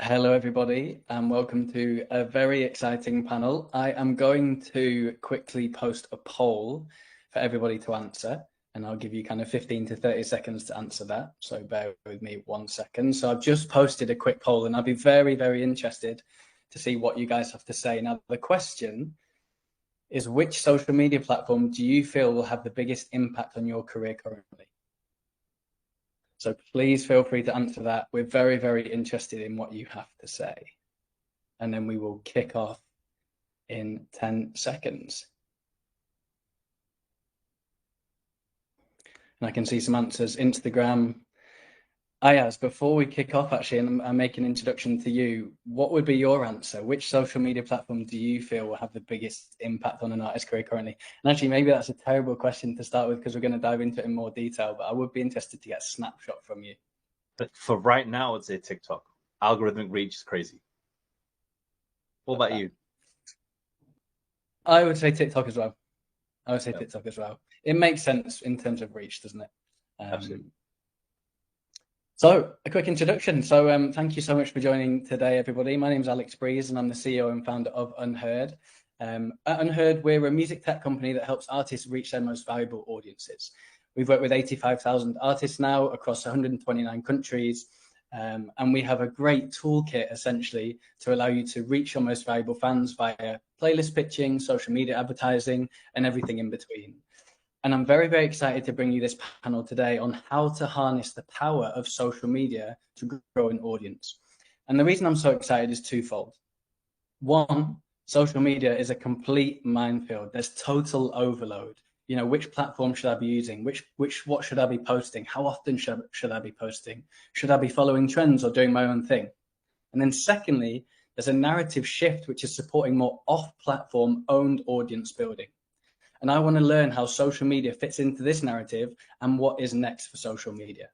Hello, everybody, and welcome to a very exciting panel. I am going to quickly post a poll for everybody to answer, and I'll give you kind of 15 to 30 seconds to answer that. So bear with me 1 second. So I've just posted a quick poll, and I'll be very, very interested to see what you guys have to say. Now, the question is, which social media platform do you feel will have the biggest impact on your career currently? So please feel free to answer that. We're very, very interested in what you have to say. And then we will kick off in 10 seconds. And I can see some answers. Instagram. Ayaz, before we kick off, actually, and I make an introduction to you, what would be your answer? Which social media platform do you feel will have the biggest impact on an artist's career currently? And actually, maybe that's a terrible question to start with because we're going to dive into it in more detail, but I would be interested to get a snapshot from you. But for right now, I'd say TikTok. Algorithmic reach is crazy. What about you? I would say TikTok as well. TikTok as well. It makes sense in terms of reach, doesn't it? Absolutely. So a quick introduction. So thank you so much for joining today, everybody. My name is Alex Breeze, and I'm the CEO and founder of Unheard. At Unheard, we're a music tech company that helps artists reach their most valuable audiences. We've worked with 85,000 artists now across 129 countries, and we have a great toolkit, essentially, to allow you to reach your most valuable fans via playlist pitching, social media advertising, and everything in between. And I'm very, very excited to bring you this panel today on how to harness the power of social media to grow an audience. And the reason I'm so excited is twofold. One, social media is a complete minefield. There's total overload. You know, which platform should I be using? What should I be posting? How often should I be posting? Should I be following trends or doing my own thing? And then secondly, there's a narrative shift which is supporting more off-platform owned audience building. And I want to learn how social media fits into this narrative and what is next for social media.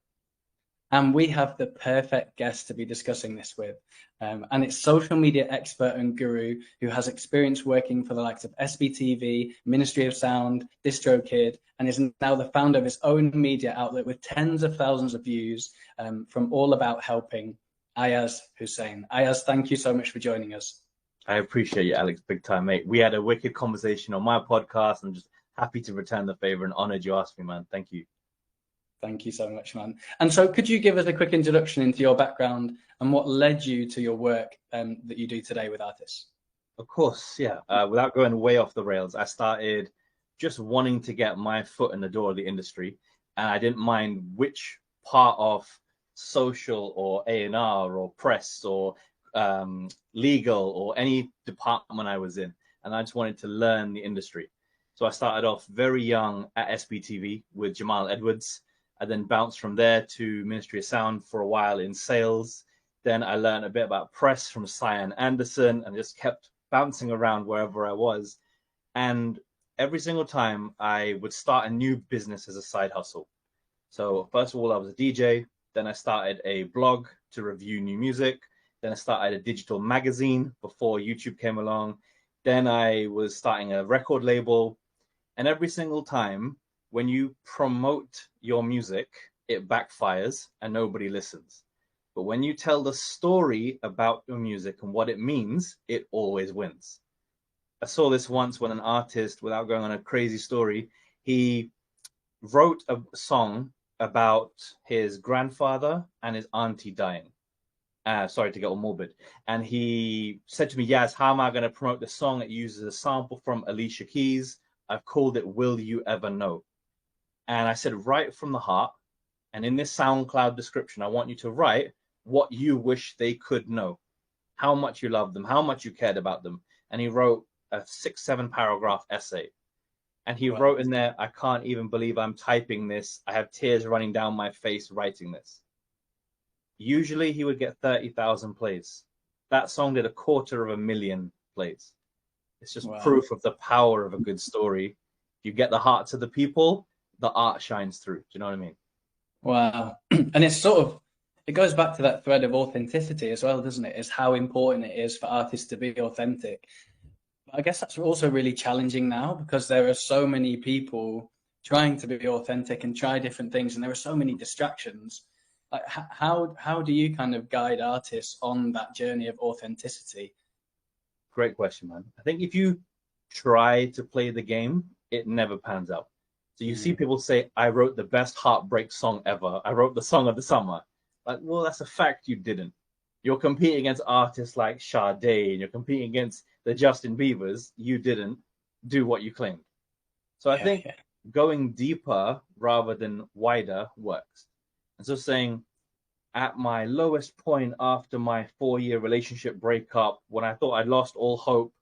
And we have the perfect guest to be discussing this with. And it's social media expert and guru who has experience working for the likes of SBTV, Ministry of Sound, DistroKid, and is now the founder of his own media outlet with tens of thousands of views from All About Helping, Ayaz Hussain. Ayaz, thank you so much for joining us. I appreciate you, Alex, big time, mate. We had a wicked conversation on my podcast. I'm just happy to return the favor and honored you asked me, man. Thank you. Thank you so much, man. And so could you give us a quick introduction into your background and what led you to your work that you do today with artists? Of course, yeah. Without going way off the rails, I started just wanting to get my foot in the door of the industry. And I didn't mind which part of social or A&R or press or legal or any department I was in, and I just wanted to learn the industry. So I started off very young at SBTV with Jamal Edwards. I then bounced from there to Ministry of Sound for a while in sales. Then I learned a bit about press from Cyan Anderson and just kept bouncing around wherever I was. And every single time I would start a new business as a side hustle. So first of all, I was a DJ. Then I started a blog to review new music. Then I started a digital magazine before YouTube came along. Then I was starting a record label. And every single time when you promote your music, it backfires and nobody listens. But when you tell the story about your music and what it means, it always wins. I saw this once when an artist, without going on a crazy story, he wrote a song about his grandfather and his auntie dying. Sorry to get all morbid. And he said to me, Yaz, how am I going to promote the song? It uses a sample from Alicia Keys. I've called it Will You Ever Know? And I said, write from the heart. And in this SoundCloud description, I want you to write what you wish they could know, how much you love them, how much you cared about them. And he wrote a 6-7 paragraph essay. And he wrote in there, I can't even believe I'm typing this. I have tears running down my face writing this. Usually he would get 30,000 plays. That song did 250,000 plays. It's just proof of the power of a good story. You get the hearts of the people, the art shines through. Do you know what I mean? Wow. And it's it goes back to that thread of authenticity as well, doesn't it? Is how important it is for artists to be authentic. I guess that's also really challenging now because there are so many people trying to be authentic and try different things, and there are so many distractions. Like, how do you kind of guide artists on that journey of authenticity? Great question, man. I think if you try to play the game, it never pans out. So you see Mm. people say, I wrote the best heartbreak song ever. I wrote the song of the summer. Like, well, that's a fact you didn't. You're competing against artists like Sade, and you're competing against the Justin Biebers. You didn't do what you claimed. So I Yeah, think yeah. going deeper rather than wider works. And so saying, at my lowest point after my 4-year relationship breakup, when I thought I'd lost all hope,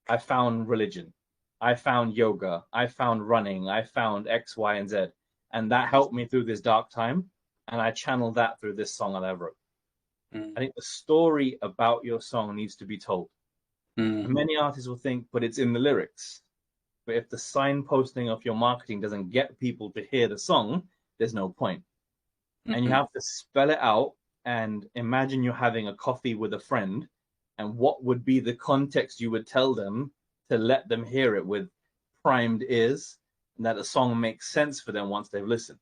I found religion. I found yoga. I found running. I found X, Y, and Z. And that helped me through this dark time. And I channeled that through this song that I wrote. Mm. I think the story about your song needs to be told. Mm. And many artists will think, but it's in the lyrics. But if the signposting of your marketing doesn't get people to hear the song, there's no point. And you Mm. have to spell it out and imagine you're having a coffee with a friend, and what would be the context you would tell them to let them hear it with primed ears, and that the song makes sense for them once they've listened.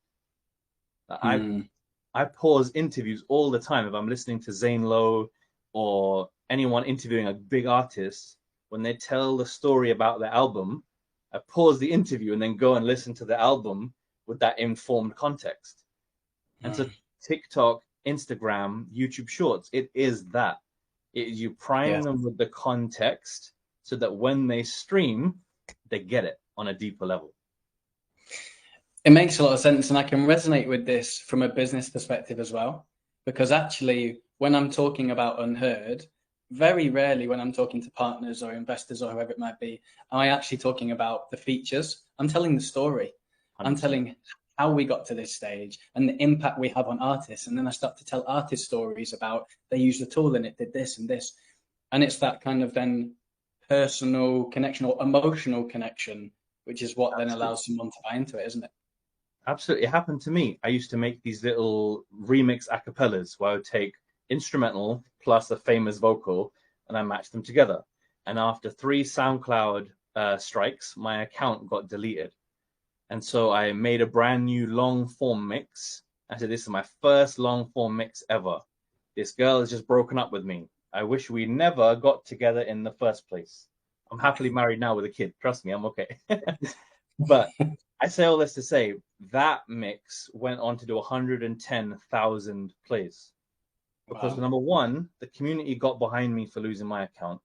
I Mm. I pause interviews all the time if I'm listening to Zane Lowe or anyone interviewing a big artist. When they tell the story about the album, I pause the interview and then go and listen to the album with that informed context. And so Mm. TikTok, Instagram, YouTube Shorts, it is that. You Yeah. prime them with the context so that when they stream, they get it on a deeper level. It makes a lot of sense, and I can resonate with this from a business perspective as well. Because actually, when I'm talking about Unheard, very rarely when I'm talking to partners or investors or whoever it might be, am I actually talking about the features. I'm telling the story. I'm 100%. telling how we got to this stage and the impact we have on artists. And then I start to tell artist stories about they used the tool and it did this and this. And it's that kind of then personal connection or emotional connection, which is what then Absolutely. allows someone to buy into it, isn't it? Absolutely. It happened to me. I used to make these little remix acapellas where I would take instrumental plus a famous vocal and I matched them together. And after 3 SoundCloud strikes, my account got deleted. And so I made a brand new long form mix. I said, this is my first long form mix ever. This girl has just broken up with me. I wish we never got together in the first place. I'm happily married now with a kid. Trust me, I'm okay. But I say all this to say that mix went on to do 110,000 plays. Because Wow. number one, the community got behind me for losing my account.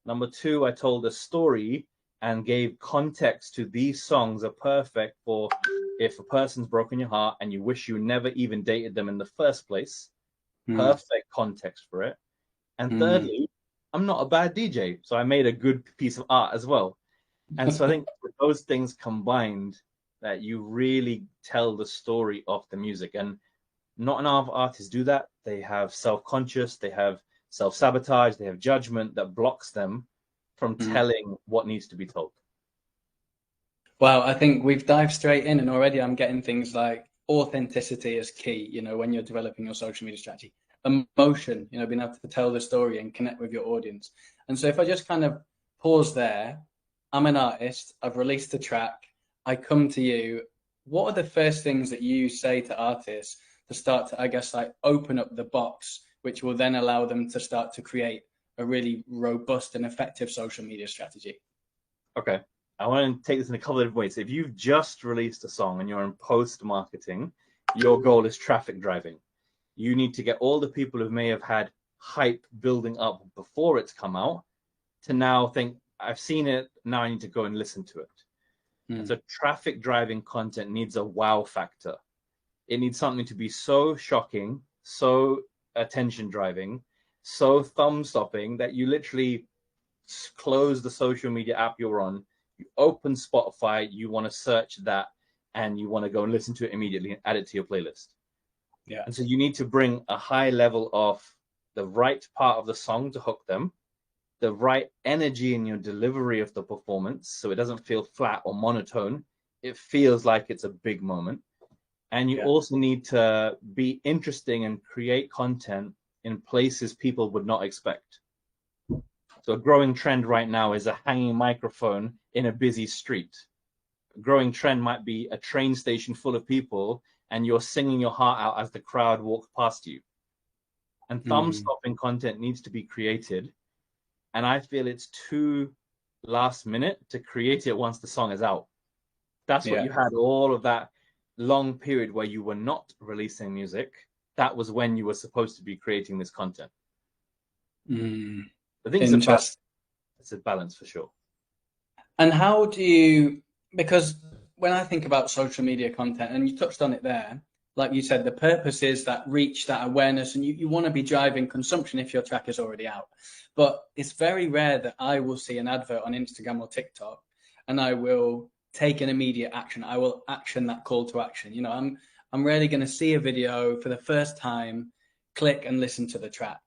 Number two, I told a story and gave context to these songs are perfect for if a person's broken your heart and you wish you never even dated them in the first place. Mm. Perfect context for it. And Mm. thirdly, I'm not a bad DJ, so I made a good piece of art as well. And so I think with those things combined, that you really tell the story of the music. And not enough artists do that. They have self-conscious, they have self-sabotage, they have judgment that blocks them from Mm. telling what needs to be told. Wow, I think we've dived straight in, and already I'm getting things like authenticity is key, when you're developing your social media strategy. Emotion, being able to tell the story and connect with your audience. And so if I just kind of pause there, I'm an artist, I've released a track, I come to you. What are the first things that you say to artists to start to, I guess, like open up the box, which will then allow them to start to create a really robust and effective social media strategy? Okay. I want to take this in a couple of different ways. If you've just released a song and you're in post marketing, your goal is traffic driving. You need to get all the people who may have had hype building up before it's come out to now think, I've seen it, now I need to go and listen to it. And Mm. so traffic driving content needs a wow factor. It needs something to be so shocking, so attention driving, so thumb stopping that you literally close the social media app you're on, you open Spotify, you want to search that, and you want to go and listen to it immediately and add it to your playlist. Yeah. And so you need to bring a high level of the right part of the song to hook them, the right energy in your delivery of the performance so it doesn't feel flat or monotone. It feels like it's a big moment. And you Yeah. also need to be interesting and create content in places people would not expect. So a growing trend right now is a hanging microphone in a busy street. A growing trend might be a train station full of people and you're singing your heart out as the crowd walks past you. And thumb-stopping content needs to be created. And I feel it's too last minute to create it once the song is out. That's what you had all of that long period where you were not releasing music. That was when you were supposed to be creating this content. I think it's a balance for sure. And how do you, because when I think about social media content, and you touched on it there, like you said, the purpose is that reach, that awareness, and you want to be driving consumption if your track is already out. But it's very rare that I will see an advert on Instagram or TikTok and I will take an immediate action. I will action that call to action. You know, I'm rarely going to see a video for the first time, click and listen to the track.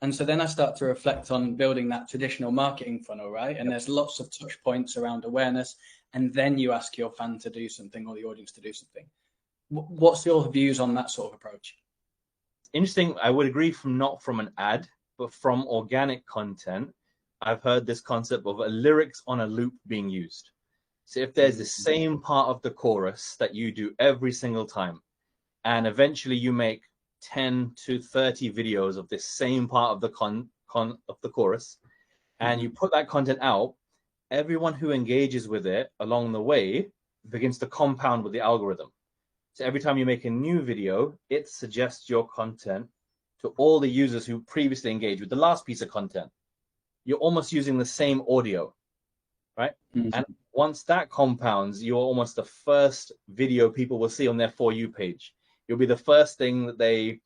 And so then I start to reflect on building that traditional marketing funnel, right? And there's lots of touch points around awareness. And then you ask your fan to do something or the audience to do something. What's your views on that sort of approach? Interesting. I would agree not from an ad, but from organic content. I've heard this concept of a lyrics on a loop being used. So if there's the same part of the chorus that you do every single time, and eventually you make 10 to 30 videos of this same part of the of the chorus, and you put that content out, everyone who engages with it along the way begins to compound with the algorithm. So every time you make a new video, it suggests your content to all the users who previously engaged with the last piece of content. You're almost using the same audio, right? And once that compounds, you're almost the first video people will see on their For You page. You'll be the first thing that they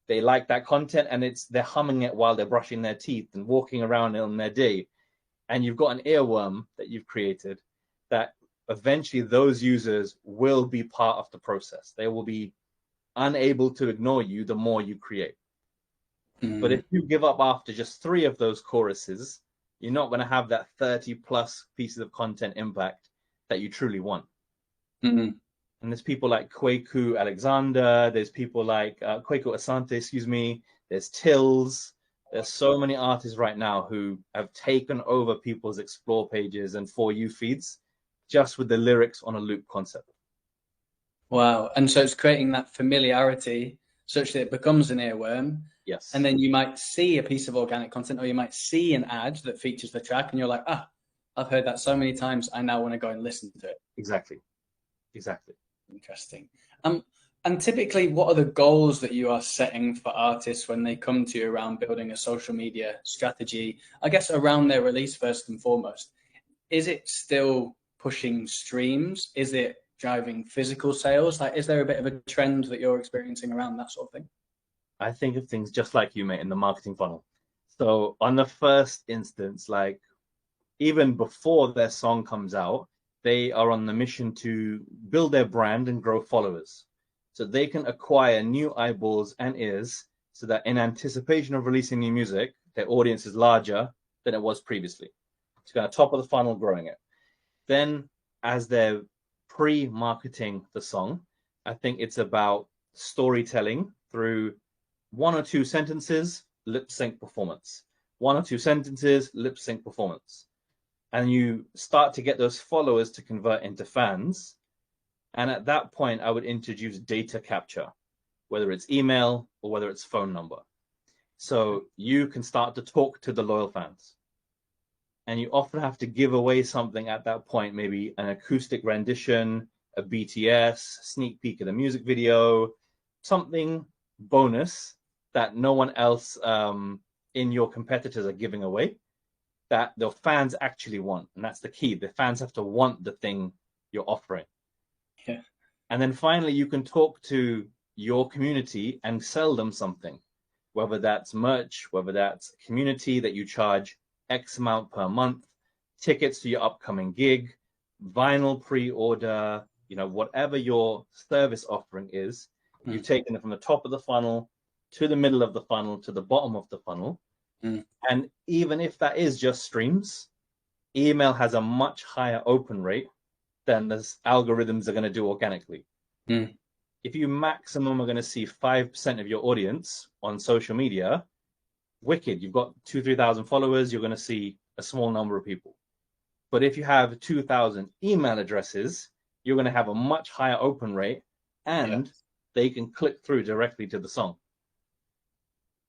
like that content, and they're humming it while they're brushing their teeth and walking around on their day. And you've got an earworm that you've created that eventually those users will be part of the process. They will be unable to ignore you the more you create. But if you give up after just 3 of those choruses, you're not going to have that 30 plus pieces of content impact that you truly want. And there's people like Kwaku Alexander, there's people like Kwaku Asante, excuse me, there's Tills. There's so many artists right now who have taken over people's explore pages and For You feeds just with the lyrics on a loop concept. Wow. And so it's creating that familiarity such that it becomes an earworm. Yes. And then you might see a piece of organic content, or you might see an ad that features the track, and you're like, I've heard that so many times, I now want to go and listen to it. Exactly. Interesting. And typically, what are the goals that you are setting for artists when they come to you around building a social media strategy? I guess around their release first and foremost. Is it still pushing streams? Is it driving physical sales? Like, is there a bit of a trend that you're experiencing around that sort of thing? I think of things just like you, mate, in the marketing funnel. So on the first instance, like even before their song comes out, they are on the mission to build their brand and grow followers. So they can acquire new eyeballs and ears so that in anticipation of releasing new music, their audience is larger than it was previously. It's kind of top of the funnel, growing it. Then as they're pre-marketing the song, I think it's about storytelling through 1 or 2 sentences, lip sync performance. 1 or 2 sentences, lip sync performance. And you start to get those followers to convert into fans. And at that point, I would introduce data capture, whether it's email or whether it's phone number. So you can start to talk to the loyal fans. And you often have to give away something at that point, maybe an acoustic rendition, a BTS, sneak peek of the music video, something bonus that no one else in your competitors are giving away, that the fans actually want. And that's the key. The fans have to want the thing you're offering. Yeah. And then finally, you can talk to your community and sell them something, whether that's merch, whether that's community that you charge X amount per month, tickets to your upcoming gig, vinyl pre-order, whatever your service offering is, you've taken it from the top of the funnel to the middle of the funnel to the bottom of the funnel. And even if that is just streams, email has a much higher open rate than the algorithms are going to do organically. If you maximum are going to see 5% of your audience on social media, wicked, you've got 2,000-3,000 followers, you're going to see a small number of people. But if you have 2,000 email addresses, you're going to have a much higher open rate, and they can click through directly to the song.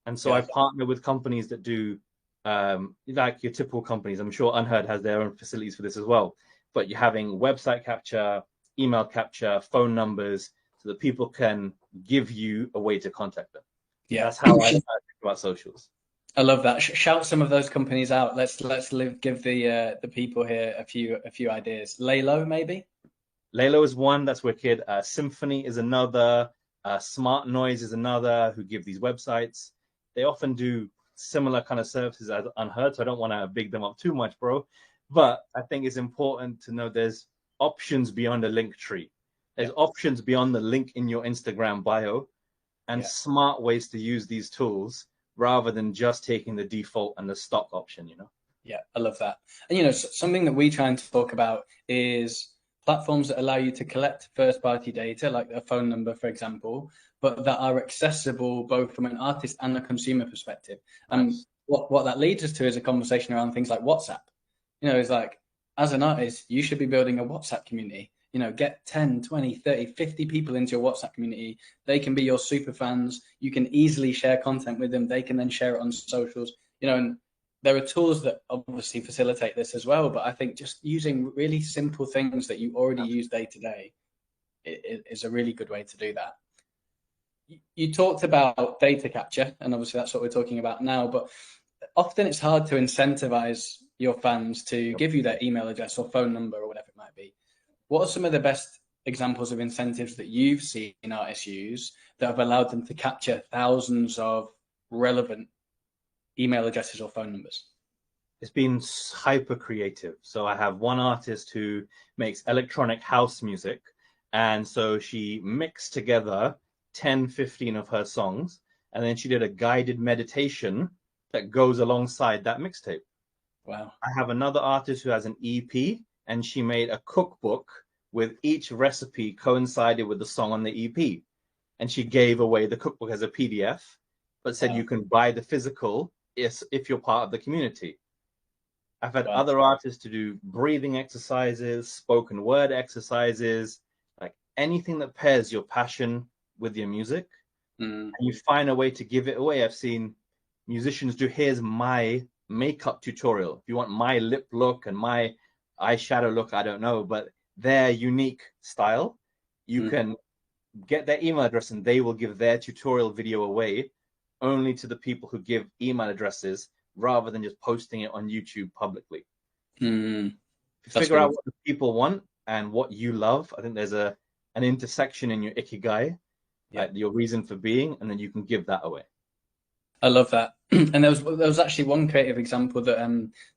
And so I partner with companies that do like your typical companies. I'm sure Unheard has their own facilities for this as well. But you're having website capture, email capture, phone numbers, so that people can give you a way to contact them. Yeah, that's how I think about socials. I love that. Shout some of those companies out. Let's give the people here a few ideas. Laylo, maybe. Laylo is one, that's wicked. Symphony is another. Smart Noise is another, who give these websites. They often do similar kind of services as Unheard, so I don't want to big them up too much, bro. But I think it's important to know there's options beyond a link tree. There's options beyond the link in your Instagram bio, and smart ways to use these tools rather than just taking the default and the stock option, you know? Yeah, I love that. And, you know, something that we try and talk about is platforms that allow you to collect first-party data, like a phone number, for example, but that are accessible both from an artist and a consumer perspective. And what that leads us to is a conversation around things like WhatsApp. You know, it's like, as an artist, you should be building a WhatsApp community. You know, get 10, 20, 30, 50 people into your WhatsApp community. They can be your super fans. You can easily share content with them. They can then share it on socials, you know, and there are tools that obviously facilitate this as well. But I think just using really simple things that you already use day to day is a really good way to do that. You talked about data capture, and obviously that's what we're talking about now, but often it's hard to incentivize your fans to give you their email address or phone number or whatever it might be. What are some of the best examples of incentives that you've seen artists use that have allowed them to capture thousands of relevant email addresses or phone numbers? It's been hyper creative. So I have one artist who makes electronic house music. And so she mixed together 10, 15 of her songs. And then she did a guided meditation that goes alongside that mixtape. Wow. I have another artist who has an EP, and she made a cookbook with each recipe coincided with the song on the EP. And she gave away the cookbook as a PDF, but said you can buy the physical if you're part of the community. I've had other artists to do breathing exercises, spoken word exercises, like anything that pairs your passion with your music, and you find a way to give it away. I've seen musicians do, here's my makeup tutorial. If you want my lip look and my eyeshadow look, I don't know, but their unique style, you can get their email address and they will give their tutorial video away only to the people who give email addresses, rather than just posting it on YouTube publicly. Figure out what the people want and what you love. I think there's an intersection in your ikigai, like your reason for being, and then you can give that away. I love that. And there was actually one creative example that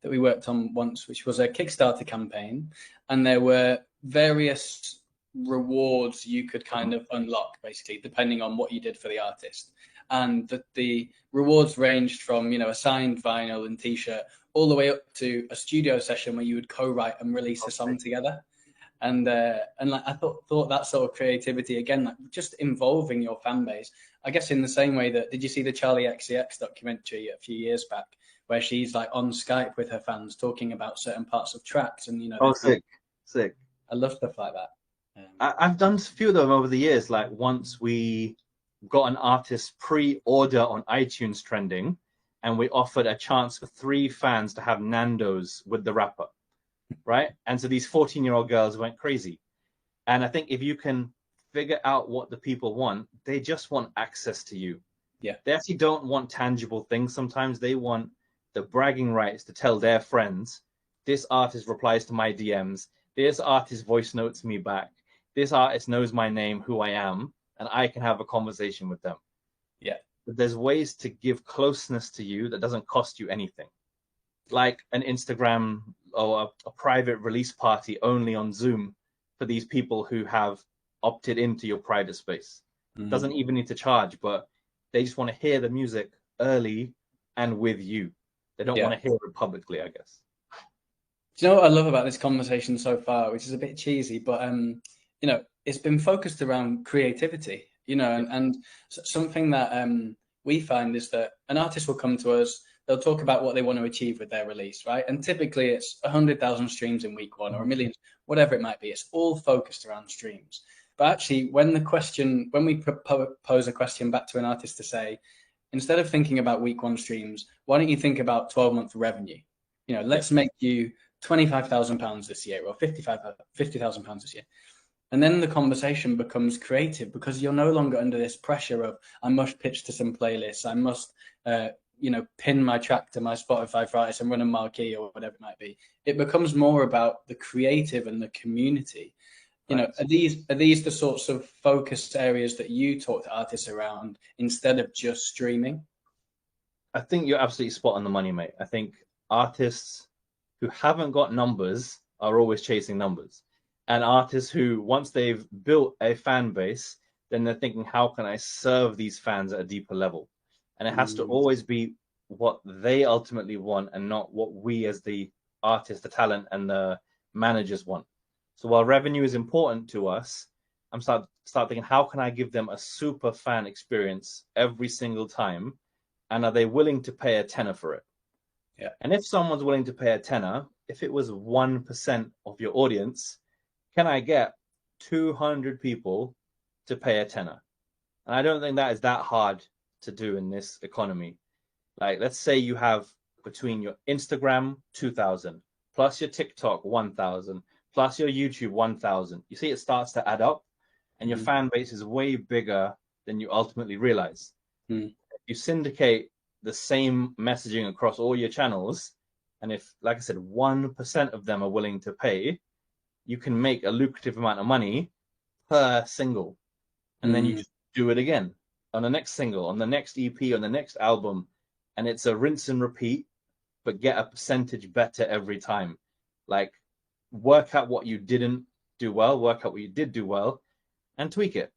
that we worked on once, which was a Kickstarter campaign, and there were various rewards you could kind of unlock, basically, depending on what you did for the artist. And the rewards ranged from, you know, a signed vinyl and t-shirt all the way up to a studio session where you would co-write and release a song together. And like I thought that sort of creativity, again, like just involving your fan base. I guess in the same way that, did you see the Charlie XCX documentary a few years back where she's like on Skype with her fans talking about certain parts of tracks, and, you know, sick. I love stuff like that. I've done a few of them over the years. Like once we got an artist pre-order on iTunes trending, and we offered a chance for 3 fans to have Nando's with the rapper, right? And so these 14-year-old girls went crazy. And I think if you can figure out what the people want, they just want access to you. Yeah. They actually don't want tangible things. Sometimes they want the bragging rights to tell their friends, this artist replies to my DMs, this artist voice notes me back, this artist knows my name, who I am, and I can have a conversation with them. Yeah. But there's ways to give closeness to you that doesn't cost you anything. Like an Instagram or a private release party only on Zoom for these people who have opted into your private space. Doesn't even need to charge, but they just want to hear the music early and with you. They don't want to hear it publicly, I guess. Do you know what I love about this conversation so far, which is a bit cheesy, but you know, it's been focused around creativity, you know, and something that we find is that an artist will come to us, they'll talk about what they want to achieve with their release, right? And typically it's 100,000 streams in week 1 or a million, whatever it might be. It's all focused around streams. But actually, when we pose a question back to an artist to say, instead of thinking about week one streams, why don't you think about 12-month revenue? You know, Yeah. let's make you £25,000 this year or £50,000 this year. And then the conversation becomes creative because you're no longer under this pressure of, I must pitch to some playlists, I must, pin my track to my Spotify for artists and run a marquee or whatever it might be. It becomes more about the creative and the community. You know, are these the sorts of focused areas that you talk to artists around instead of just streaming? I think you're absolutely spot on the money, mate. I think artists who haven't got numbers are always chasing numbers. And artists who, once they've built a fan base, then they're thinking, how can I serve these fans at a deeper level? And it has to always be what they ultimately want and not what we as the artist, the talent, and the managers want. So while revenue is important to us, I'm start thinking, how can I give them a super fan experience every single time? And are they willing to pay a tenner for it? Yeah. And if someone's willing to pay a tenner, if it was 1% of your audience, can I get 200 people to pay a tenner? And I don't think that is that hard to do in this economy. Like, let's say you have between your Instagram, 2,000, plus your TikTok, 1,000, plus your YouTube, 1,000. You see, it starts to add up, and your fan base is way bigger than you ultimately realize. You syndicate the same messaging across all your channels, and if, like I said, 1% of them are willing to pay, you can make a lucrative amount of money per single. And then you just do it again on the next single, on the next EP, on the next album. And it's a rinse and repeat, but get a percentage better every time. Like, work out what you didn't do well, work out what you did do well, and tweak it.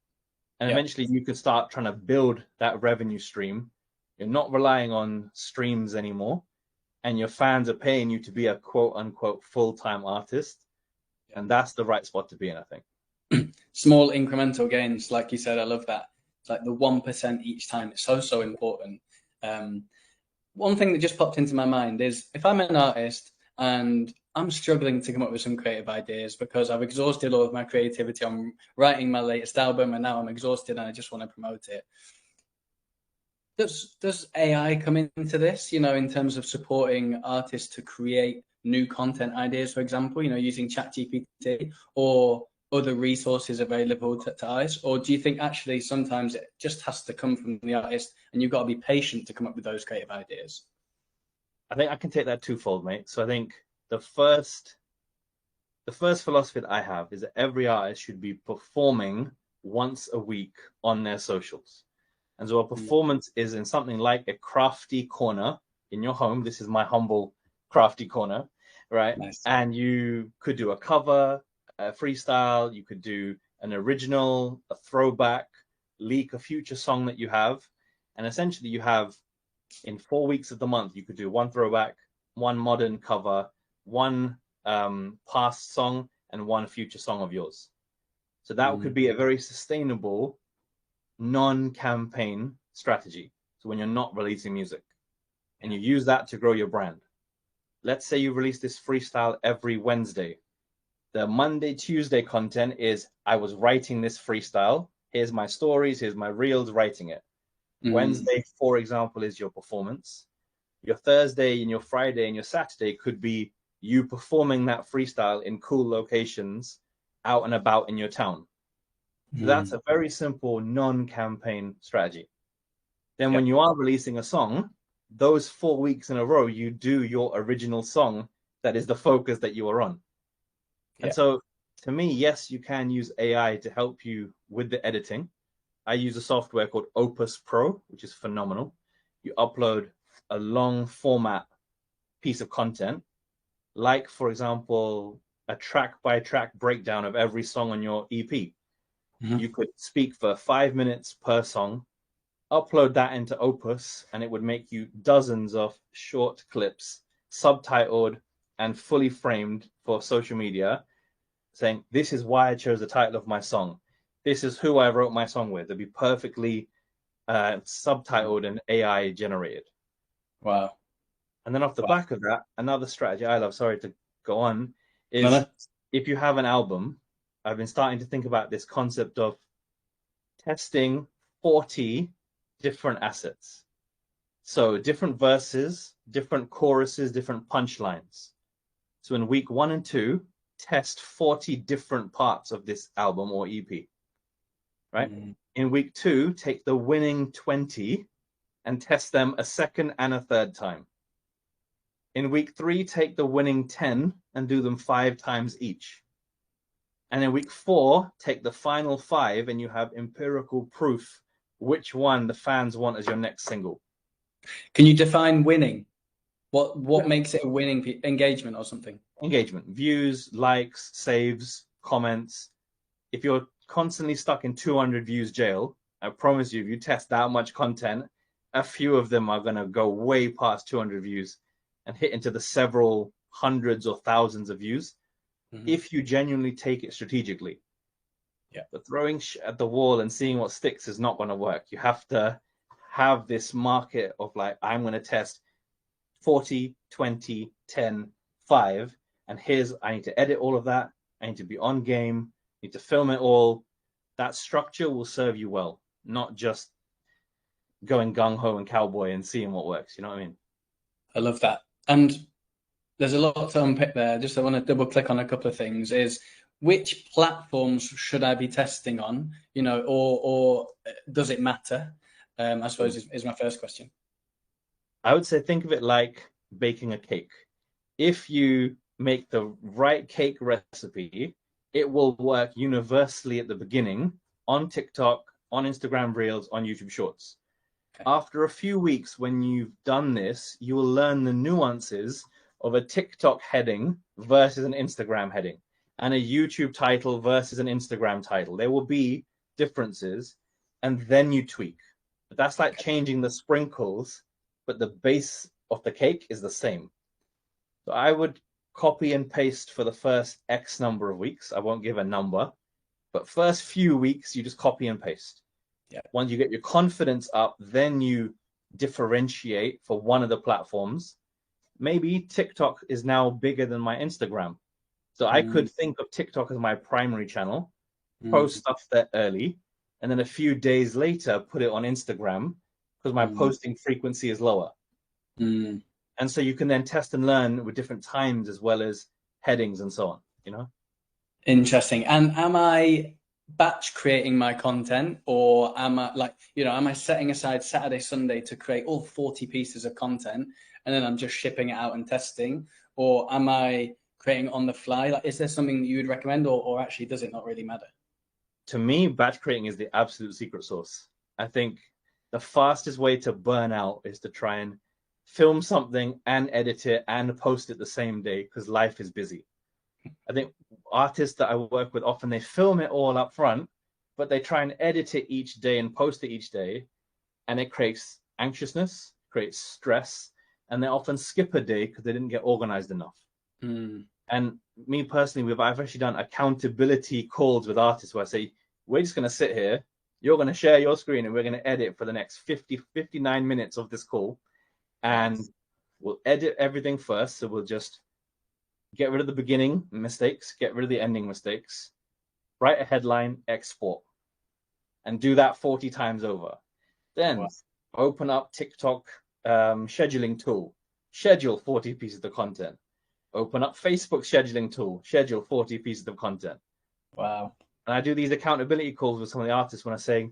And eventually you can start trying to build that revenue stream. You're not relying on streams anymore, and your fans are paying you to be a quote unquote full-time artist. And that's the right spot to be in, I think. Small incremental gains, like you said, I love that. It's like the 1% each time. It's so important. One thing that just popped into my mind is if I'm an artist and I'm struggling to come up with some creative ideas because I've exhausted all of my creativity on writing my latest album, and now I'm exhausted and I just want to promote it. Does AI come into this, you know, in terms of supporting artists to create new content ideas, for example, you know, using ChatGPT or other resources available to artists? Or do you think actually sometimes it just has to come from the artist and you've got to be patient to come up with those creative ideas? I think I can take that twofold, mate. So I think the first philosophy that I have is that every artist should be performing once a week on their socials. And so a performance is in something like a crafty corner in your home. This is my humble crafty corner, right? Nice. And you could do a cover, a freestyle, you could do an original, a throwback, leak a future song that you have. And essentially you have, in 4 weeks of the month, you could do one throwback, one modern cover, one past song, and one future song of yours. So that could be a very sustainable non-campaign strategy. So when you're not releasing music and you use that to grow your brand. Let's say you release this freestyle every Wednesday. The Monday, Tuesday content is, I was writing this freestyle. Here's my stories, here's my reels, writing it. Wednesday, for example, is your performance. Your Thursday and your Friday and your Saturday could be you performing that freestyle in cool locations out and about in your town. So that's a very simple non-campaign strategy. Then when you are releasing a song, those 4 weeks in a row, you do your original song that is the focus that you are on. And so to me, yes, you can use AI to help you with the editing. I use a software called Opus Pro, which is phenomenal. You upload a long format piece of content, like, for example, a track by track breakdown of every song on your EP. You could speak for 5 minutes per song, upload that into Opus, and it would make you dozens of short clips, subtitled and fully framed for social media, saying, this is why I chose the title of my song. This is who I wrote my song with. It'd be perfectly subtitled and AI generated. Wow. And then off the back of that, another strategy I love, sorry to go on, is if you have an album, I've been starting to think about this concept of testing 40 different assets. So different verses, different choruses, different punchlines. So in week 1 and 2, test 40 different parts of this album or EP, right? In week 2, take the winning 20 and test them a second and a third time. In week 3, take the winning 10 and do them 5 times each. And in week 4, take the final 5 and you have empirical proof which one the fans want as your next single. Can you define winning? What makes it a winning engagement or something? Engagement, views, likes, saves, comments. If you're constantly stuck in 200 views jail, I promise you, if you test that much content, a few of them are going to go way past 200 views and hit into the several hundreds or thousands of views if you genuinely take it strategically. Yeah. But throwing at the wall and seeing what sticks is not going to work. You have to have this market of like, I'm going to test 40, 20, 10, 5, and I need to edit all of that. I need to be on game, need to film it all. That structure will serve you well, not just going gung-ho and cowboy and seeing what works. You know what I mean? I love that. And there's a lot to unpick there. Just I want to double click on a couple of things. Is which platforms should I be testing on? Or does it matter? I suppose is my first question. I would say think of it like baking a cake. If you make the right cake recipe, it will work universally at the beginning on TikTok, on Instagram Reels, on YouTube Shorts. Okay. After a few weeks, when you've done this, you will learn the nuances of a TikTok heading versus an Instagram heading, and a YouTube title versus an Instagram title. There will be differences, and then you tweak. But that's like changing the sprinkles, but the base of the cake is the same. So I would copy and paste for the first X number of weeks. I won't give a number, but first few weeks, you just copy and paste. Yeah. Once you get your confidence up, then you differentiate for one of the platforms. Maybe TikTok is now bigger than my Instagram. So I could think of TikTok as my primary channel, post stuff there early, and then a few days later, put it on Instagram because my posting frequency is lower. And so you can then test and learn with different times as well as headings and so on, Interesting. And am I batch creating my content, or am I setting aside Saturday, Sunday to create all 40 pieces of content and then I'm just shipping it out and testing? Or am I creating on the fly? Like, is there something that you would recommend, or actually does it not really matter? To me, batch creating is the absolute secret sauce. I think the fastest way to burn out is to try and film something and edit it and post it the same day because life is busy. I think artists that I work with, often they film it all up front, but they try and edit it each day and post it each day. And it creates anxiousness, creates stress, and they often skip a day because they didn't get organized enough. And me personally, I've actually done accountability calls with artists where I say, we're just going to sit here, you're going to share your screen, and we're going to edit for the next 59 minutes of this call. And we'll edit everything first. So we'll just get rid of the beginning mistakes, get rid of the ending mistakes, write a headline, export, and do that 40 times over. Then open up TikTok scheduling tool, schedule 40 pieces of content. Open up Facebook scheduling tool, schedule 40 pieces of content. Wow. And I do these accountability calls with some of the artists when I say,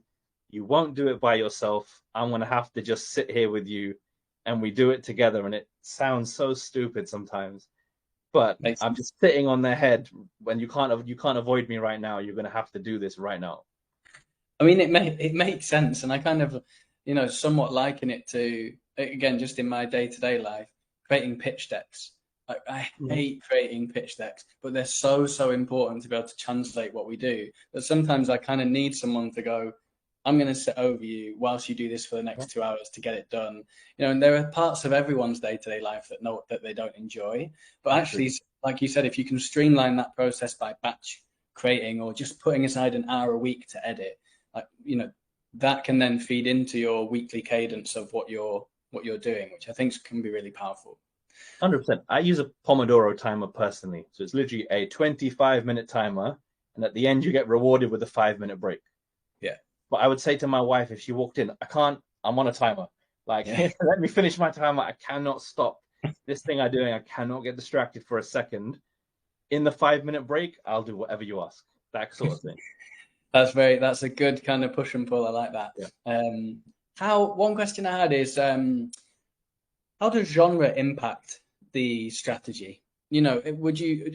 you won't do it by yourself. I'm going to have to just sit here with you and we do it together. And it sounds so stupid sometimes, but I'm just sitting on their head when you can't avoid me right now. You're going to have to do this right now. I mean, it makes sense. And I kind of, somewhat liken it to, again, just in my day-to-day life, creating pitch decks. I hate creating pitch decks, but they're so important to be able to translate what we do. But sometimes I kind of need someone to go, I'm going to sit over you whilst you do this for the next 2 hours to get it done. And there are parts of everyone's day-to-day life that they don't enjoy. But actually, like you said, if you can streamline that process by batch creating or just putting aside an hour a week to edit, that can then feed into your weekly cadence of what you're doing, which I think can be really powerful. 100%. I use a Pomodoro timer personally. So it's literally a 25-minute timer. and at the end you get rewarded with a 5-minute break. Yeah. But I would say to my wife, if she walked in, I'm on a timer. Like, let me finish my timer. I cannot stop this thing I'm doing. I cannot get distracted for a second. In the 5-minute break, I'll do whatever you ask. That sort of thing. That's a good kind of push and pull. I like that. Yeah. One question I had is, how does genre impact the strategy? You know,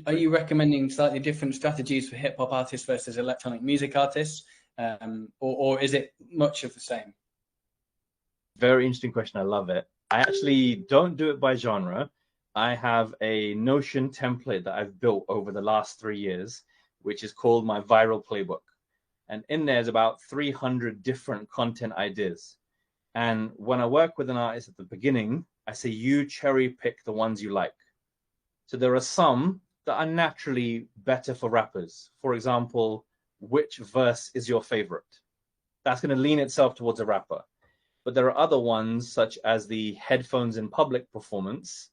are you recommending slightly different strategies for hip hop artists versus electronic music artists? Or is it much of the same? Very interesting question. I love it. I actually don't do it by genre. I have a Notion template that I've built over the last 3 years, which is called my viral playbook. And in there's about 300 different content ideas. And when I work with an artist at the beginning, I say, you cherry pick the ones you like. So there are some that are naturally better for rappers. For example, which verse is your favorite? That's going to lean itself towards a rapper. But there are other ones, such as the headphones in public performance,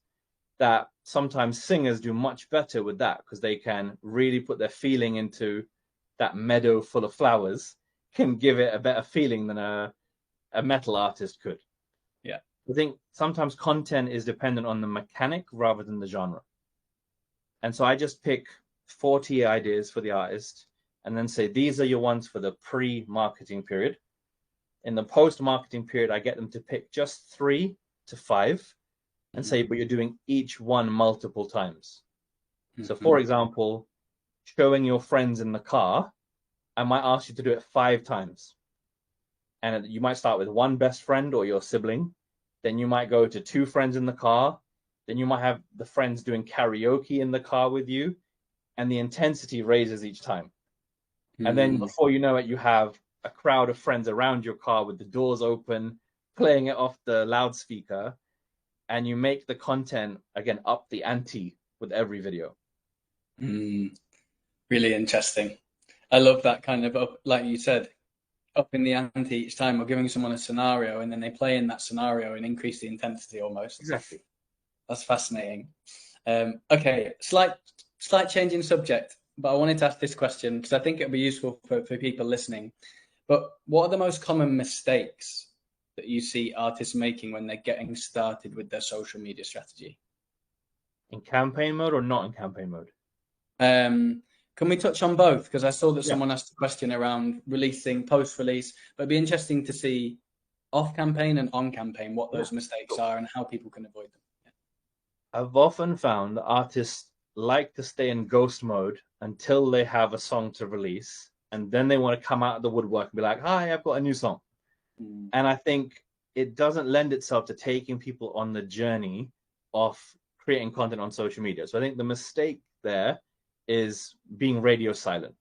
that sometimes singers do much better with that, because they can really put their feeling into that meadow full of flowers, can give it a better feeling than a metal artist could. Yeah. I think sometimes content is dependent on the mechanic rather than the genre. And so I just pick 40 ideas for the artist and then say, these are your ones for the pre-marketing period. In the post-marketing period, I get them to pick just 3 to 5 and say, but you're doing each one multiple times. So for example, showing your friends in the car, I might ask you to do it 5 times. And you might start with one best friend or your sibling. Then you might go to 2 friends in the car. Then you might have the friends doing karaoke in the car with you. And the intensity raises each time. And then before you know it, you have a crowd of friends around your car with the doors open, playing it off the loudspeaker. And you make the content, again, up the ante with every video. Really interesting. I love that kind of, like you said, up in the ante each time, or giving someone a scenario and then they play in that scenario and increase the intensity almost. Exactly. That's fascinating. Okay, slight change in subject, but I wanted to ask this question because I think it'll be useful for people listening. But what are the most common mistakes that you see artists making when they're getting started with their social media strategy? In campaign mode or not in campaign mode? Can we touch on both? Because I saw that someone asked a question around releasing post-release, but it'd be interesting to see off campaign and on campaign what those mistakes are and how people can avoid them. I've often found that artists like to stay in ghost mode until they have a song to release, and then they want to come out of the woodwork and be like, hi, I've got a new song. And I think it doesn't lend itself to taking people on the journey of creating content on social media. So I think the mistake there is being radio silent.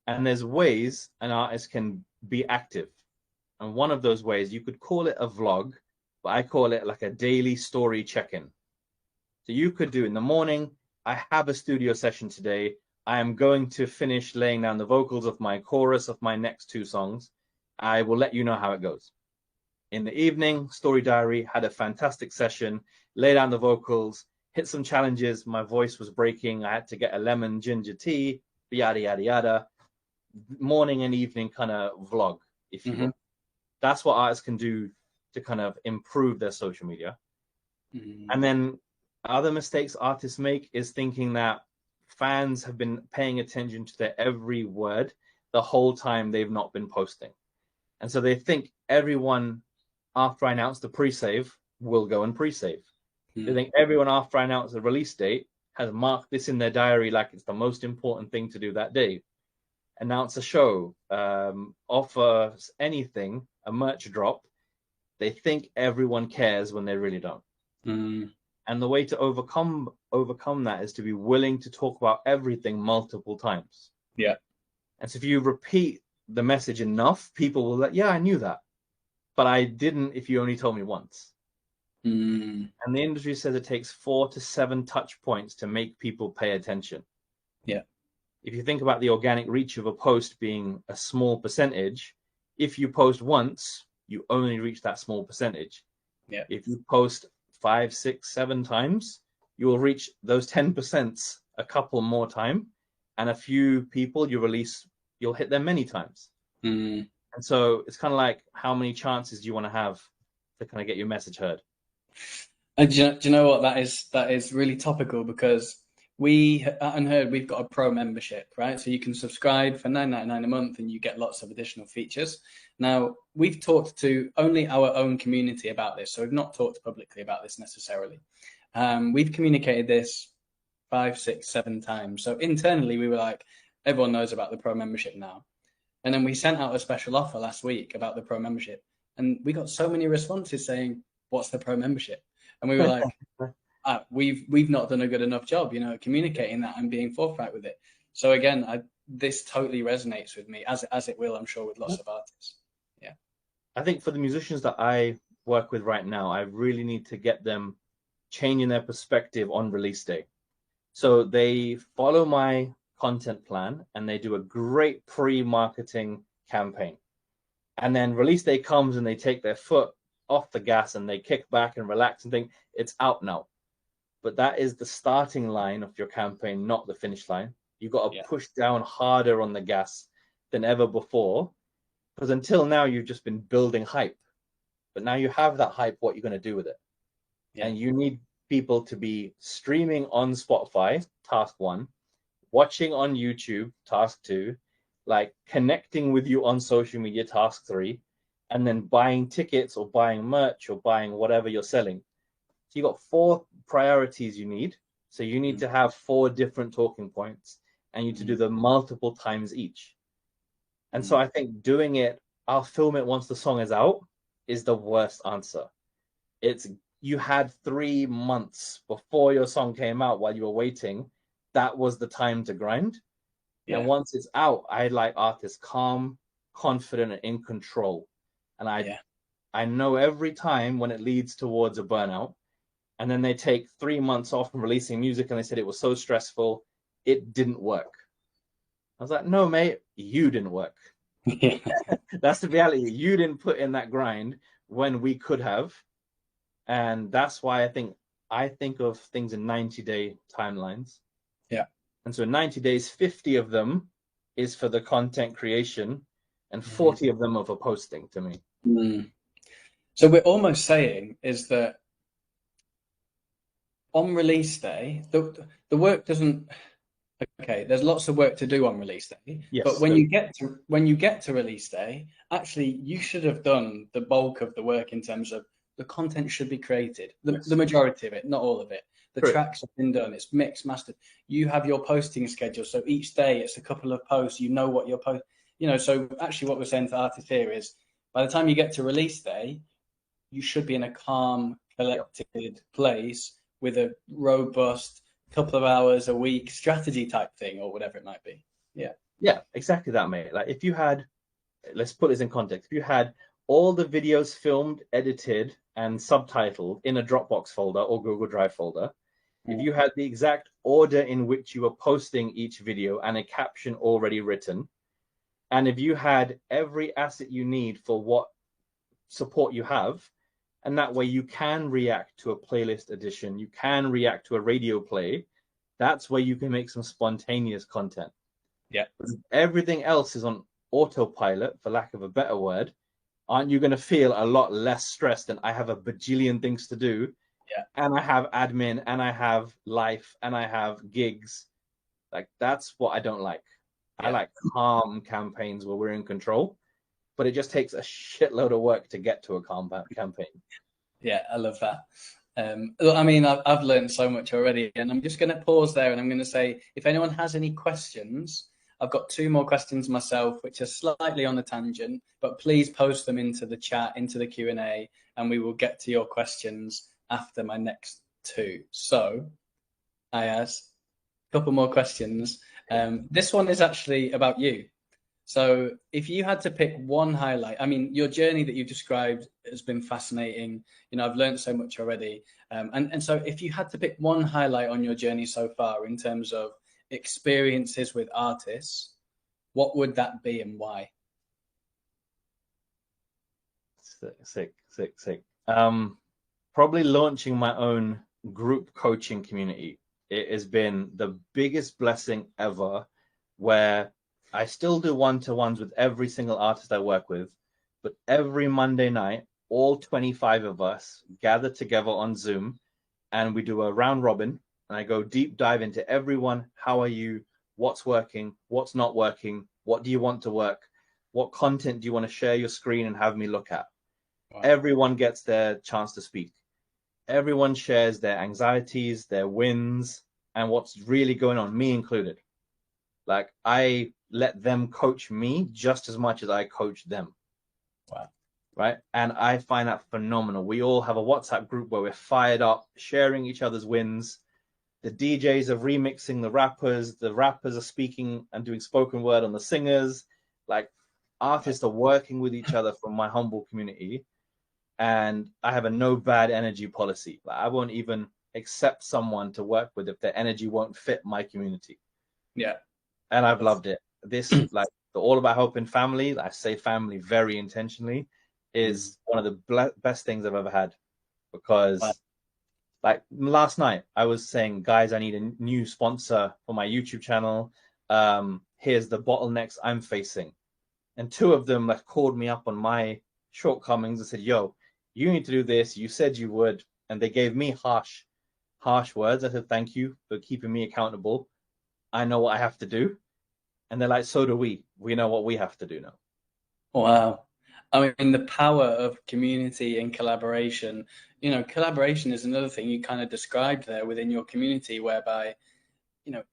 And there's ways an artist can be active. And one of those ways, you could call it a vlog, but I call it like a daily story check-in. So you could do in the morning, I have a studio session today. I am going to finish laying down the vocals of my chorus of my next 2 songs. I will let you know how it goes. In the evening, story diary, had a fantastic session, lay down the vocals, hit some challenges. My voice was breaking. I had to get a lemon ginger tea, yada, yada, yada. Morning and evening kind of vlog, if you will. That's what artists can do to kind of improve their social media. And then other mistakes artists make is thinking that fans have been paying attention to their every word the whole time they've not been posting. And so they think everyone, after I announce the pre-save, will go and pre-save. They think everyone, after I announce the release date, has marked this in their diary like it's the most important thing to do that day. Announce a show, offer anything, a merch drop. They think everyone cares when they really don't. And the way to overcome that is to be willing to talk about everything multiple times. Yeah. And so if you repeat the message enough, people will like, yeah, I knew that, but I didn't if you only told me once. And the industry says it takes 4 to 7 touch points to make people pay attention. Yeah. If you think about the organic reach of a post being a small percentage, if you post once, you only reach that small percentage. Yeah. If you post 5, 6, 7 times, you will reach those 10% a couple more time, and a few people you release, you'll hit them many times. Mm. And so it's kind of like, how many chances do you want to have to kind of get your message heard? And do you know what, that is really topical, because we at Unheard, we've got a pro membership, right? So you can subscribe for $9.99 a month and you get lots of additional features. Now, we've talked to only our own community about this, so we've not talked publicly about this necessarily. We've communicated this 5, 6, 7 times. So internally, we were like, everyone knows about the pro membership now. And then we sent out a special offer last week about the pro membership, and we got so many responses saying, "What's the pro membership?" And we were like, we've not done a good enough job, communicating that and being forthright with it. So again, this totally resonates with me, as it will, I'm sure, with lots of artists. Yeah. I think for the musicians that I work with right now, I really need to get them changing their perspective on release day. So they follow my content plan and they do a great pre-marketing campaign. And then release day comes and they take their foot off the gas and they kick back and relax and think it's out now. But that is the starting line of your campaign, not the finish line. You've got to push down harder on the gas than ever before, because until now you've just been building hype. But now you have that hype, what you're going to do with it. Yeah. And you need people to be streaming on Spotify, task 1, watching on YouTube, task 2, like connecting with you on social media, task 3, and then buying tickets or buying merch or buying whatever you're selling. So you got 4 priorities you need. So you need to have 4 different talking points, and you need to do them multiple times each. And so I think doing it, I'll film it once the song is out, is the worst answer. It's, you had 3 months before your song came out while you were waiting. That was the time to grind. Yeah. And once it's out, I like artists calm, confident, and in control. And I know every time when it leads towards a burnout, and then they take 3 months off from releasing music and they said it was so stressful, it didn't work. I was like, no, mate, you didn't work. Yeah. That's the reality. You didn't put in that grind when we could have. And that's why I think of things in 90-day timelines. Yeah. And so 90 days, 50 of them is for the content creation and 40 of them are for posting to me. So we're almost saying is that on release day, the work doesn't, okay, there's lots of work to do on release day. Yes, but when you get to release day, actually you should have done the bulk of the work in terms of the content should be created, the majority of it, not all of it. The tracks have been done, it's mixed, mastered. You have your posting schedule, so each day it's a couple of posts, you know what you're posting. So actually what we're saying to artists here is, by the time you get to release day, you should be in a calm, collected place with a robust couple of hours a week strategy type thing, or whatever it might be. Yeah, exactly that, mate. Like if you had, let's put this in context, if you had all the videos filmed, edited, and subtitled in a Dropbox folder or Google Drive folder, if you had the exact order in which you were posting each video and a caption already written, and if you had every asset you need for what support you have, and that way you can react to a playlist addition, you can react to a radio play, that's where you can make some spontaneous content. Yeah. Everything else is on autopilot, for lack of a better word. Aren't you going to feel a lot less stressed than I have a bajillion things to do? Yeah. And I have admin, and I have life, and I have gigs. Like, that's what I don't like. Yeah. I like calm campaigns where we're in control, but it just takes a shitload of work to get to a calm campaign. Yeah, I love that. I mean, I've learned so much already, and I'm just going to pause there, and I'm going to say, if anyone has any questions, I've got 2 more questions myself, which are slightly on the tangent, but please post them into the chat, into the Q&A, and we will get to your questions after my next 2. So, Ayaz, a couple more questions. This one is actually about you. So if you had to pick one highlight, I mean, your journey that you've described has been fascinating. I've learned so much already. And so if you had to pick one highlight on your journey so far in terms of experiences with artists, what would that be and why? Sick. Probably launching my own group coaching community. It has been the biggest blessing ever. where I still do one-to-ones with every single artist I work with, but every Monday night, all 25 of us gather together on Zoom and we do a round robin, and I go deep dive into everyone. How are you? What's working? What's not working? What do you want to work? What content do you want to share your screen and have me look at? Wow. Everyone gets their chance to speak. Everyone shares their anxieties, their wins, and what's really going on, me included. Like, I let them coach me just as much as I coach them. Wow. Right? And I find that phenomenal. We all have a WhatsApp group where we're fired up, sharing each other's wins. The DJs are remixing the rappers are speaking and doing spoken word on the singers. Like, artists are working with each other from my humble community. And I have a no bad energy policy. Like, I won't even accept someone to work with if their energy won't fit my community. Yeah. And I've loved it. This, like, the All About Helping Family, I say family very intentionally, is one of the best things I've ever had. Because, like, last night I was saying, guys, I need a new sponsor for my YouTube channel. Here's the bottlenecks I'm facing. And two of them, like, called me up on my shortcomings and said, yo, you need to do this. You said you would. And they gave me harsh words. I said, thank you for keeping me accountable. I know what I have to do. And they're like, so do we. We know what we have to do now. Wow. I mean, the power of community and collaboration. You know, collaboration is another thing you kind of described there within your community, whereby, you know,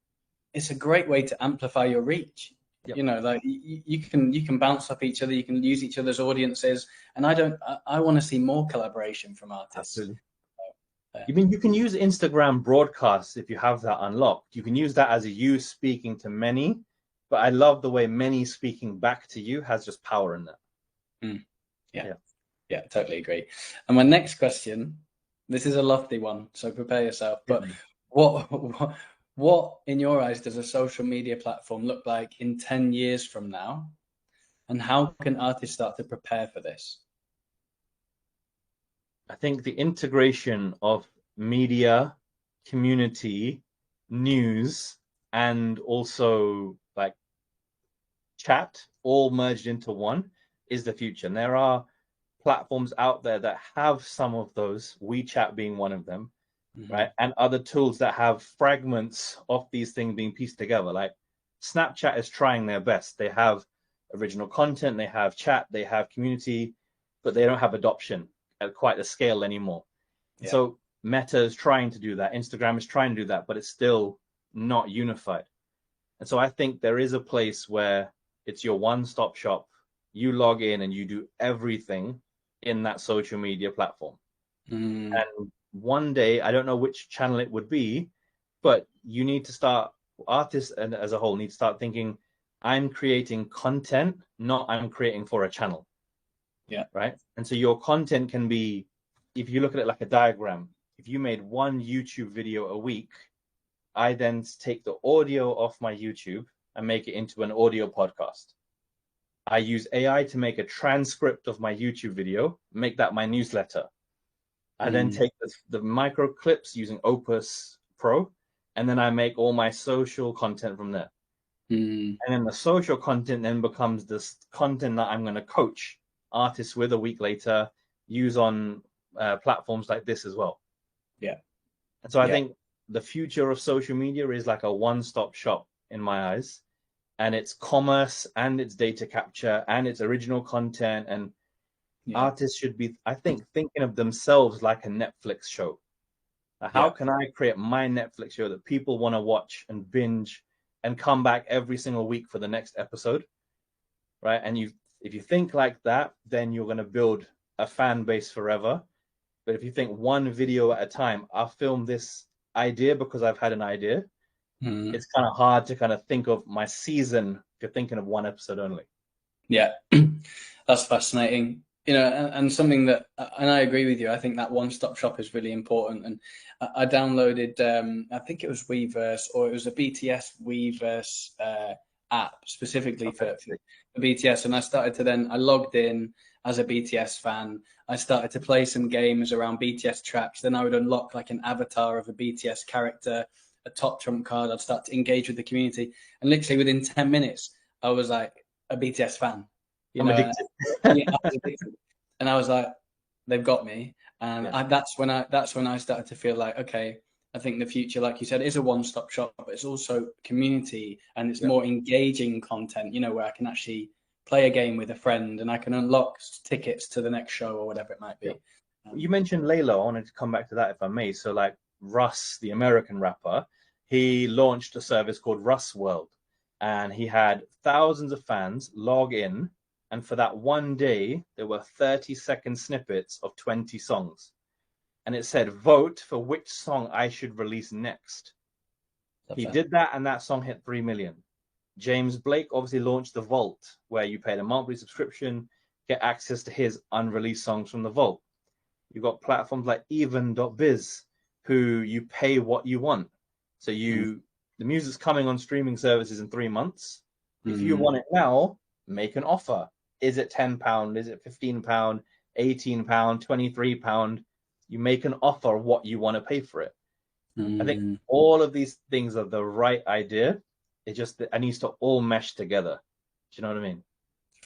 it's a great way to amplify your reach. Yep. You know, like you can bounce off each other, you can use each other's audiences, and I want to see more collaboration from artists. Absolutely. You mean you can use Instagram broadcasts if you have that unlocked? You can use that as a you speaking to many, but I love the way many speaking back to you has just power in that. Yeah, totally agree. And my next question, this is a lofty one, so prepare yourself. But what in your eyes does a social media platform look like in 10 years from now? And how can artists start to prepare for this? I think the integration of media, community, news, and also like chat all merged into one is the future. And there are platforms out there that have some of those, WeChat being one of them, right? And other tools that have fragments of these things being pieced together. Like Snapchat is trying their best. They have original content, they have chat, they have community, but they don't have adoption at quite the scale anymore. Yeah. So Meta is trying to do that. Instagram is trying to do that, but it's still not unified. And so I think there is a place where it's your one-stop shop. You log in and you do everything in that social media platform. And one day, I don't know which channel it would be, but you need to start, artists and as a whole need to start thinking, I'm creating content, not I'm creating for a channel. Yeah. Right. And so your content can be, if you look at it like a diagram, if you made one YouTube video a week, I then take the audio off my YouTube and make it into an audio podcast. I use AI to make a transcript of my YouTube video, make that my newsletter. I then take the micro clips using Opus Pro, and then I make all my social content from there. And then the social content then becomes this content that I'm going to coach artists with a week later, use on platforms like this as well. Yeah. And so I think the future of social media is like a one-stop shop in my eyes. And it's commerce and it's data capture and it's original content. And artists should be, I think, thinking of themselves like a Netflix show. How can I create my Netflix show that people want to watch and binge and come back every single week for the next episode? Right. And if you think like that, then you're going to build a fan base forever. But if you think one video at a time, I'll film this idea because I've had an idea. It's kind of hard to kind of think of my season if you're thinking of one episode only. Yeah, that's fascinating. You know, and something that, and I agree with you, I think that one-stop shop is really important. And I downloaded, I think it was Weverse, or it was a BTS Weverse app specifically for BTS. And I started to then, I logged in as a BTS fan. I started to play some games around BTS tracks. Then I would unlock like an avatar of a BTS character. a top trump card. I'd start to engage with the community, and literally within 10 minutes, I was like a BTS fan. You I'm know, addicted. yeah, I was addicted. And I was like, they've got me. And Yeah. that's when I started to feel like, okay, I think the future, like you said, is a one-stop shop, but it's also community, and it's more engaging content, you know, where I can actually play a game with a friend and I can unlock tickets to the next show or whatever it might be. Yeah. You mentioned Layla. I wanted to come back to that if I may. So like Russ, the American rapper, he launched a service called Russ World, and he had thousands of fans log in. And for that one day, there were 30-second snippets of 20 songs. And it said, vote for which song I should release next. He did that, and that song hit 3 million. James Blake obviously launched the Vault, where you paid a monthly subscription, get access to his unreleased songs from the Vault. You've got platforms like even.biz, who you pay what you want. So the music's coming on streaming services in 3 months. If you want it now, make an offer. Is it £10? Is it £15? £18? £23? You make an offer of what you want to pay for it. I think all of these things are the right idea. It just it needs to all mesh together. Do you know what I mean?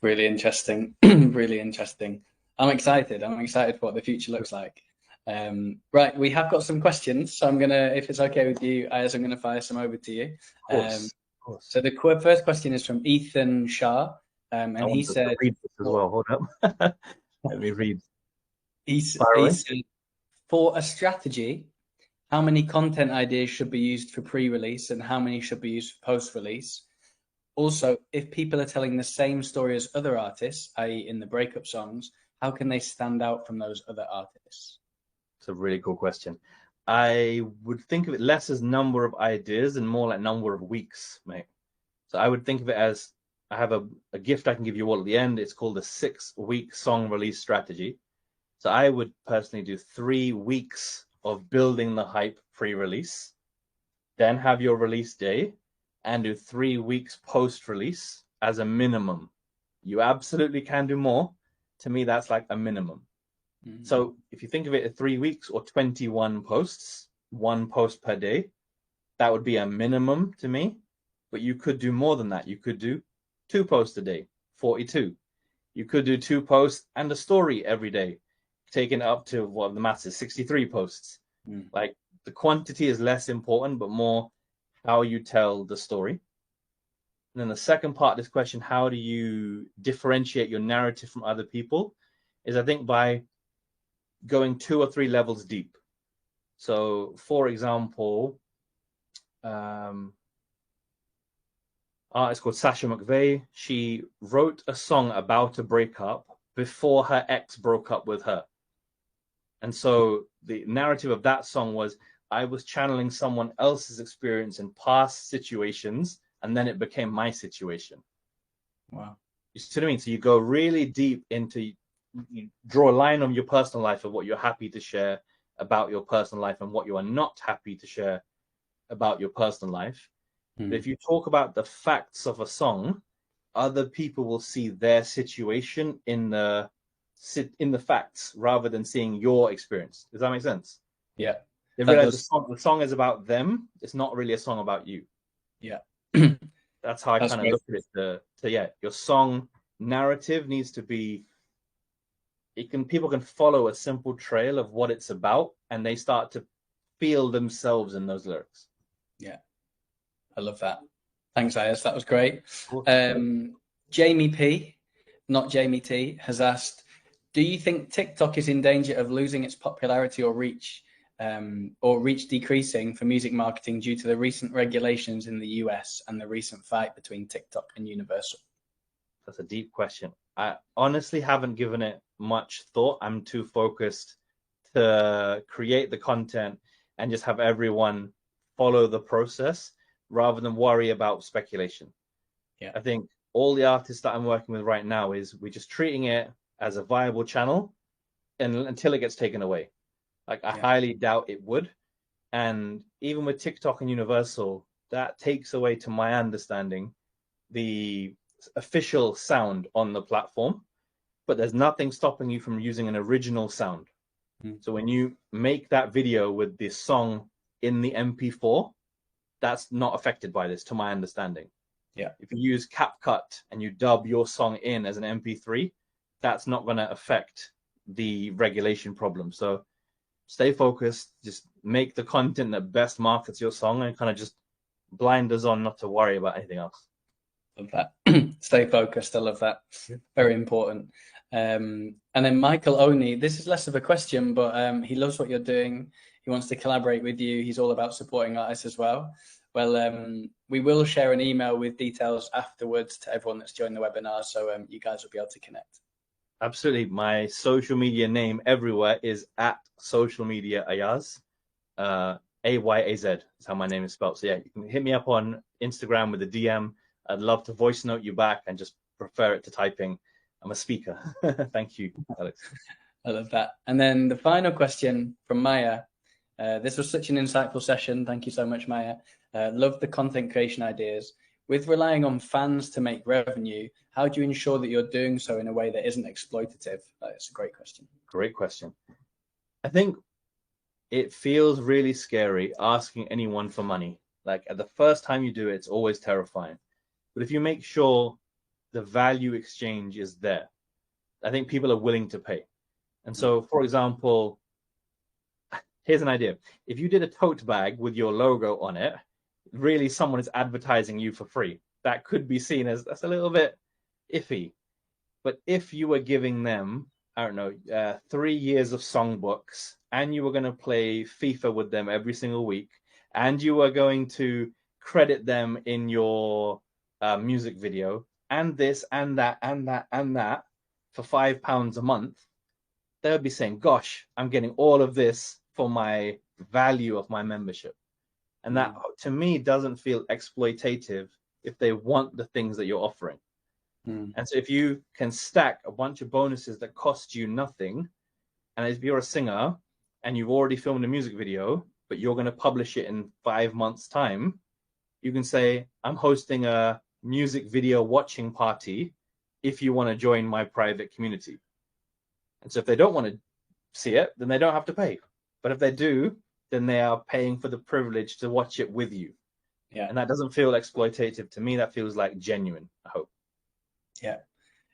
Really interesting. Really interesting. I'm excited. I'm excited for what the future looks like. Right, we have got some questions, so I'm gonna, if it's okay with you, Ayaz, I'm gonna fire some over to you. Of course. So the first question is from Ethan Shah, and he said, read this as well. Hold up. Let me read. He said, for a strategy, how many content ideas should be used for pre-release and how many should be used for post-release? Also, if people are telling the same story as other artists, i.e. in the breakup songs, how can they stand out from those other artists? It's a really cool question. I would think of it less as number of ideas and more like number of weeks, mate. So I would think of it as, I have a gift I can give you all at the end. It's called a 6-week song release strategy. So I would personally do 3 weeks of building the hype pre-release, then have your release day, and do 3 weeks post-release as a minimum. You absolutely can do more. To me, that's like a minimum. So if you think of it at 3 weeks or 21 posts, 1 post per day, that would be a minimum to me. But you could do more than that. You could do 2 posts a day, 42. You could do 2 posts and a story every day, taking it up to what the maths is, 63 posts. Like the quantity is less important, but more how you tell the story. And then the second part of this question, how do you differentiate your narrative from other people, is I think by going 2 or 3 levels deep. So for example, artist called Sasha McVeigh, she wrote a song about a breakup before her ex broke up with her. And so the narrative of that song was, I was channeling someone else's experience in past situations, and then it became my situation. Wow. You see what I mean? So you go really deep into, you draw a line on your personal life of what you're happy to share about your personal life and what you are not happy to share about your personal life. But if you talk about the facts of a song, other people will see their situation in the facts rather than seeing your experience. Does that make sense? Yeah. They realize the song is about them. It's not really a song about you. Yeah. That's how I kind of look at it. Your song narrative needs to be, people can follow a simple trail of what it's about, and they start to feel themselves in those lyrics. Yeah. I love that. Thanks, Ayaz. That was great. Jamie P, not Jamie T, has asked, do you think TikTok is in danger of losing its popularity or reach decreasing for music marketing due to the recent regulations in the US and the recent fight between TikTok and Universal? That's a deep question. I honestly haven't given it much thought. I'm too focused to create the content and just have everyone follow the process rather than worry about speculation. I think all the artists that I'm working with right now is we're just treating it as a viable channel and until it gets taken away. Like I highly doubt it would. And even with TikTok and Universal, that takes away, to my understanding, the official sound on the platform, but there's nothing stopping you from using an original sound. So when you make that video with this song in the MP4, that's not affected by this, to my understanding. Yeah. If you use CapCut and you dub your song in as an MP3, that's not going to affect the regulation problem. So stay focused, just make the content that best markets your song, and kind of just blind us on not to worry about anything else. Love that. Stay focused. I love that. Very important. And then Michael Oney, this is less of a question, but he loves what you're doing. He wants to collaborate with you. He's all about supporting artists as well. Well, we will share an email with details afterwards to everyone that's joined the webinar, so you guys will be able to connect. Absolutely. My social media name everywhere is at social media Ayaz. Ayaz is how my name is spelled. So yeah, you can hit me up on Instagram with a DM. I'd love to voice note you back and just prefer it to typing. I'm a speaker. Thank you, Alex. I love that. And then the final question from Maya. This was such an insightful session. Thank you so much, Maya. Love the content creation ideas. With relying on fans to make revenue, how do you ensure that you're doing so in a way that isn't exploitative? That's a great question. Great question. I think it feels really scary asking anyone for money. Like at the first time you do it, it's always terrifying. But if you make sure the value exchange is there, I think people are willing to pay. And so, for example, here's an idea. If you did a tote bag with your logo on it, really someone is advertising you for free. That could be seen as, that's a little bit iffy. But if you were giving them, I don't know, 3 years of songbooks, and you were going to play FIFA with them every single week, and you were going to credit them in your music video, and this and that and that and that for £5 a month, they would be saying, gosh, I'm getting all of this for my value of my membership. And that, to me, doesn't feel exploitative if they want the things that you're offering. And so if you can stack a bunch of bonuses that cost you nothing, and if you're a singer and you've already filmed a music video, but you're going to publish it in 5 months' time, you can say, I'm hosting a music video watching party if you want to join my private community. And so if they don't want to see it, then they don't have to pay. But if they do, then they are paying for the privilege to watch it with you. Yeah. And that doesn't feel exploitative to me. That feels like genuine, I hope. Yeah,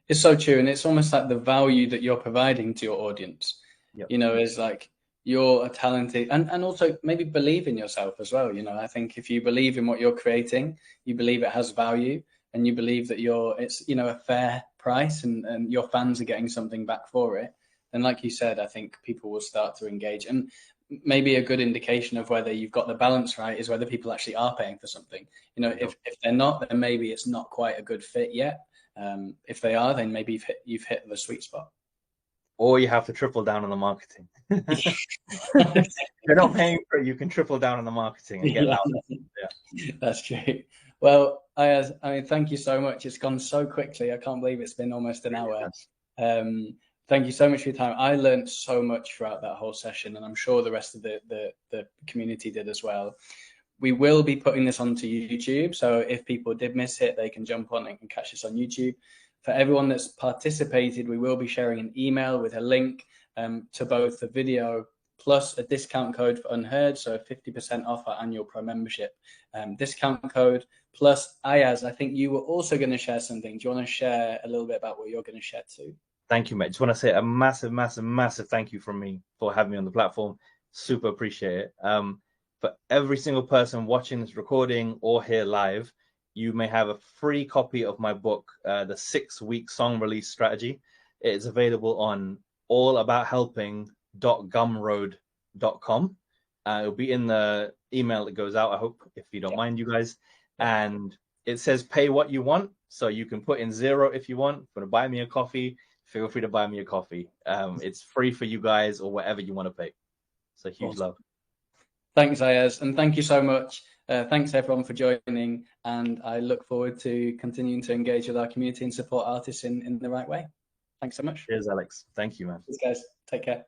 it's so true. And it's almost like the value that you're providing to your audience, Yep. you know, is like you're a talented and also maybe believe in yourself as well. You know, I think if you believe in what you're creating, you believe it has value, and you believe that it's, you know, a fair price, and your fans are getting something back for it. And like you said, I think people will start to engage. And maybe a good indication of whether you've got the balance right is whether people actually are paying for something. You know, if they're not, then maybe it's not quite a good fit yet. If they are, then maybe you've hit the sweet spot. Or you have to triple down on the marketing. If they're not paying for it, you can triple down on the marketing and get that. Yeah. That's true. Well, I mean, thank you so much. It's gone so quickly. I can't believe it's been almost an hour. Thank you so much for your time. I learned so much throughout that whole session, and I'm sure the rest of the community did as well. We will be putting this onto YouTube, so if people did miss it, they can jump on and catch this on YouTube. For everyone that's participated, we will be sharing an email with a link to both the video plus a discount code for Unheard, so 50% off our annual Pro membership discount code. Plus, Ayaz, I think you were also going to share something. Do you want to share a little bit about what you're going to share too? Thank you, mate. Just want to say a massive, massive, massive thank you from me for having me on the platform. Super appreciate it. For every single person watching this recording or here live, you may have a free copy of my book, The 6-Week Song Release Strategy. It is available on allabouthelping.gumroad.com. It'll be in the email that goes out, I hope, if you don't mind, you guys. And it says pay what you want. So you can put in 0 if you want. If you want to buy me a coffee, feel free to buy me a coffee. It's free for you guys or whatever you want to pay. So huge love. Thanks, Ayaz, and thank you so much. Thanks everyone for joining, and I look forward to continuing to engage with our community and support artists in the right way. Thanks so much. Cheers, Alex. Thank you, man. Cheers, guys. Take care.